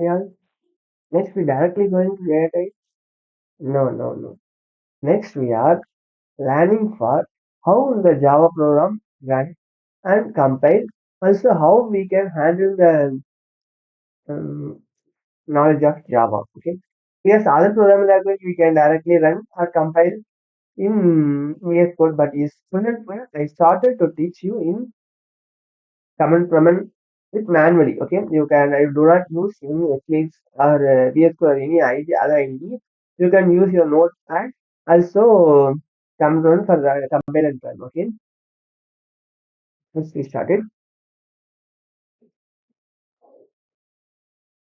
Yeah. Next, we directly going to AI? No, no, no. Next, we are learning for how the Java program run and compile. Also, how we can handle the um, knowledge of Java. Okay. Yes, other programming language we can directly run or compile in VS Code, but is student I started to teach you in command with manually. Okay, you can I do not use any Eclipse or VS Code or any ID other ID. You can use your notepad. Also, come run for the compile and run. Okay, let's get started.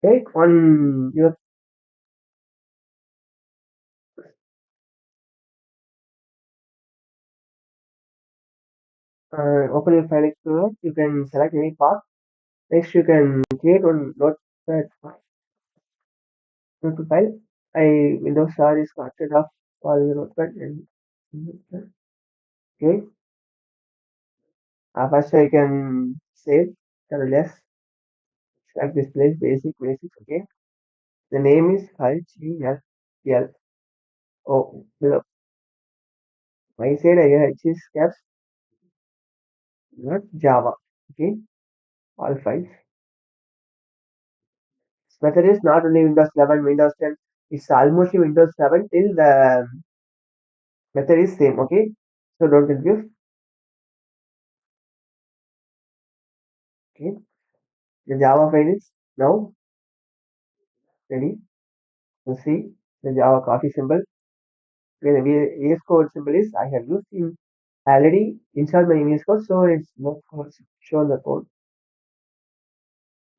Take on your open your file explorer. You can select any path. Next, you can create one notepad file. I Windows R is started off all the notepad and okay. First, I can save less select displays basics. Okay. The name is HGLL. Oh, below. My side I H is caps, not Java. Okay. All files. Method is not only Windows 11, Windows 10. It's almost Windows 7 till the method is same. Okay. So don't confuse. Okay. The Java file is now ready. You see the Java coffee symbol. When the VS Code symbol is I have used in already installed my VS Code, so it's not shown the code.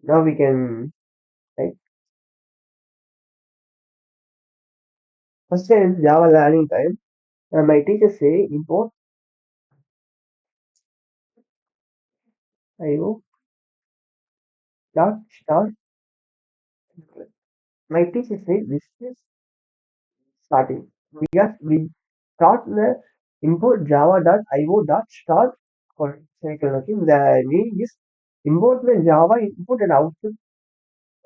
Now we can type. First time Java learning time. My teacher say import IO dot start. My teacher say this is starting. We start the import java dot io dot start for cycle. Okay, the meaning is import the Java input and output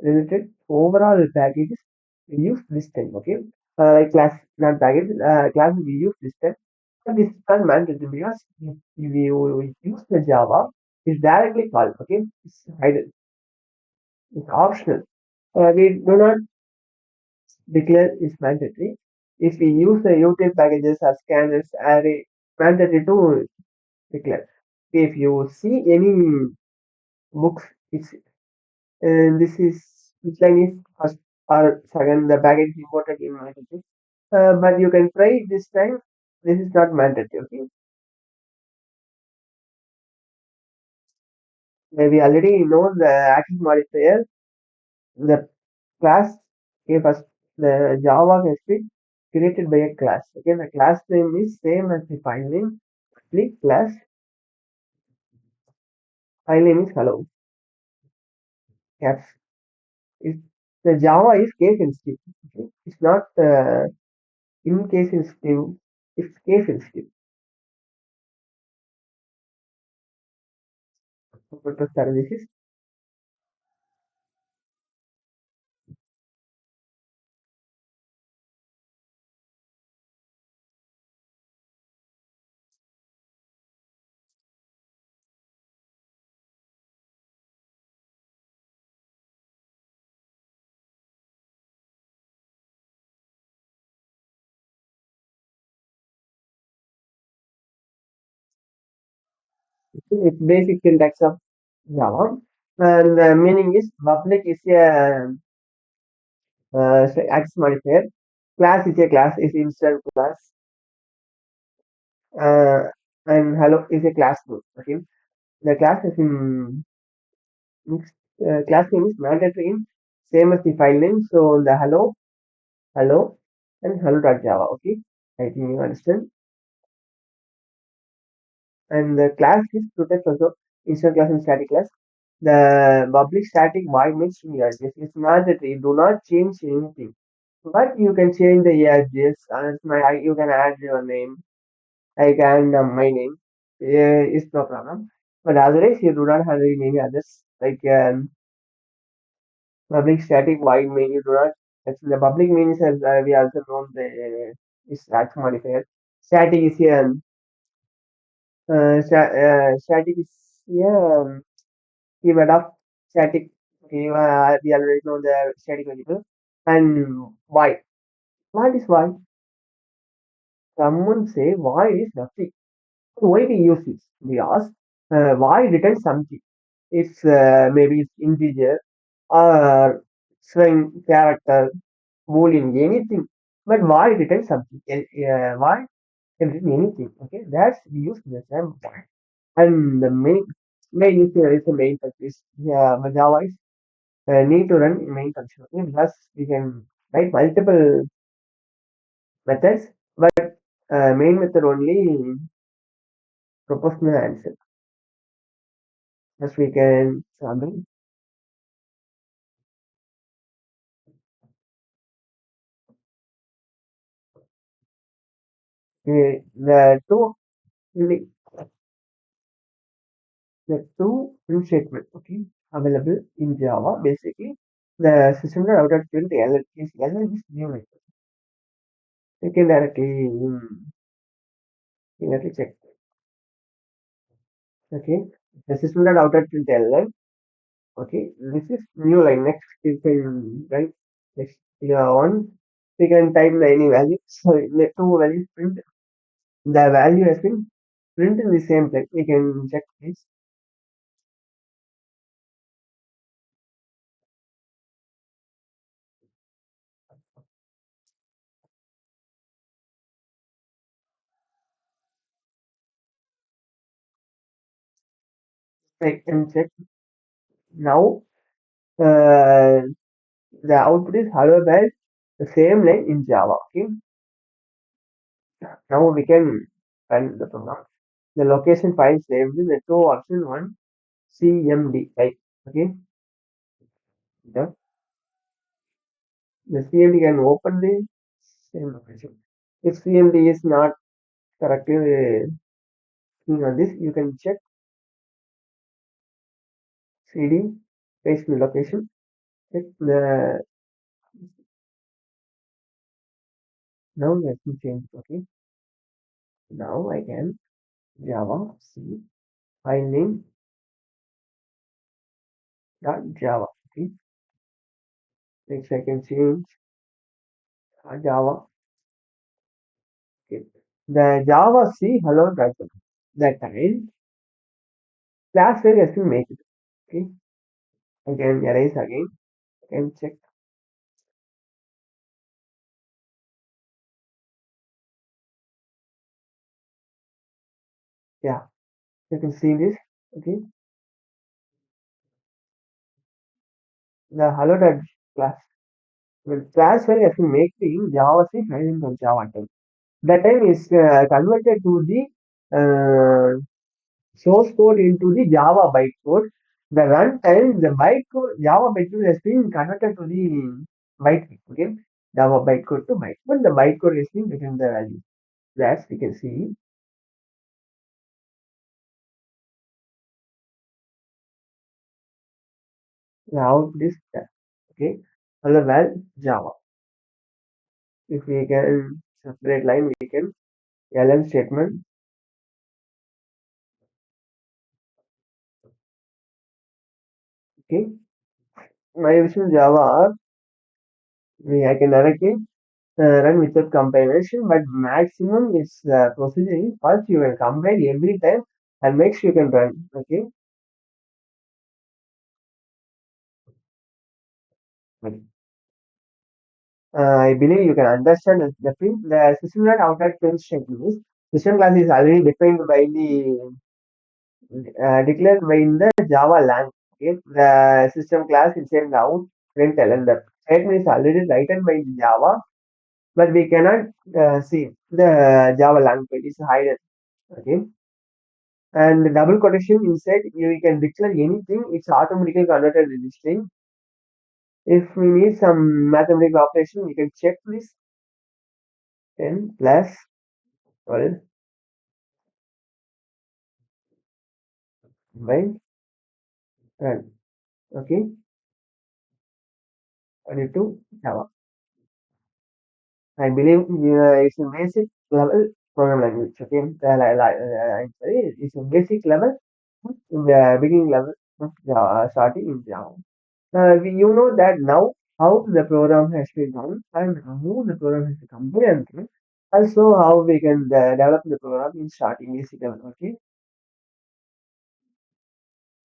related overall packages. We use this time. Okay, class not package class we use this time. But this is not mandatory because if you use the Java, it's directly called. Okay, it's hidden. It's optional. We do not declare is mandatory. If we use the util packages or scanners, array mandatory to declare. If you see any books, it's this is which line is first or second. The package is imported in mandatory, but you can try this time. This is not mandatory. Okay, we already know the access modifier. The class, okay, first the Java has been created by a class. Okay, the class name is same as the file name. Click class, file name is hello. Caps. It, the Java is case sensitive. Okay? It's not in case sensitive. It's case sensitive. Purpose services. It's basic syntax of Java. And the meaning is public is a access modifier. Class is a class is instant class. Uh, and hello is a class name. Okay. The class is in mixed, class name is mandatory in same as the file name. So the hello, and hello.java. Okay. I think you understand. And the class is protect also instant class and static class. The public static void means this is mandatory. Do not change anything. But you can change the address and you can add your name. I can my name. Is no problem. But otherwise you do not have any others like Public static void main you do not. The public means as we also know the is action modifier. Static is static is keyword of static. Okay, we already know the static variable. And why? What is why? Someone say why is nothing. Why we use this? Because why return something? It's maybe it's integer or string character boolean anything. But why return something? Why can return anything? Okay, that's we use the same point. And the main is the main function. Yeah, Java is need to run main function. Okay, plus we can write multiple methods, but main method only proportional answer. Plus we can sample the print statement. Okay, available in Java. Basically, the system that outer print LL is new method. You can directly directly check. Okay, the system that outer print LL. Okay, this is new line. Next, you can write next one. We can type any value. So the two values print. The value has been printed in the same place. We can check this. I can check now. Uh, the output is hello by the same line in Java. Okay, now we can run the program. The location file saved in the two option one CMD. Right? Okay, the, the CMD can open the same location. If CMD is not correctly on this, you can check CD paste the location. Check the now let me change. Okay, now I can Java C file name dot Java. Okay, next I can change Java. Okay, the Java C hello dot that time class where has been made. Okay, I can erase again and check. Yeah, you can see this. Okay, the hello dot class. Well, class where has been made in Java C file name dot Java time. That time is converted to the source code into the Java bytecode. The runtime, the bytecode, Java bytecode has been converted to the bytecode. Okay, Java bytecode to bytecode. The bytecode has been written the value. That's we can see now this okay. Other val Java. If we can separate line, we can ln statement. Okay, my vision Java. I can directly run without compilation, but maximum is procedure is first you will compile every time and make sure you can run. Okay, I believe you can understand the print. The system that outside print statement is system class is already defined by the declared by in the Java lang. Okay, the system class inside the out print and the statement is already written by Java, but we cannot see the Java language is hidden. Okay, and the double quotation inside you can declare anything. It's automatically converted to this string. If we need some mathematical operation, we can check this 10 plus 12 by 10. Okay, due to Java. I believe it's a basic level program language. Okay, I'm sorry, it's a basic level in the beginning level of Java, starting in Java. You know that now how the program has been done and how the program has become and also how we can develop the program in starting basic level. Okay,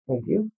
thank you.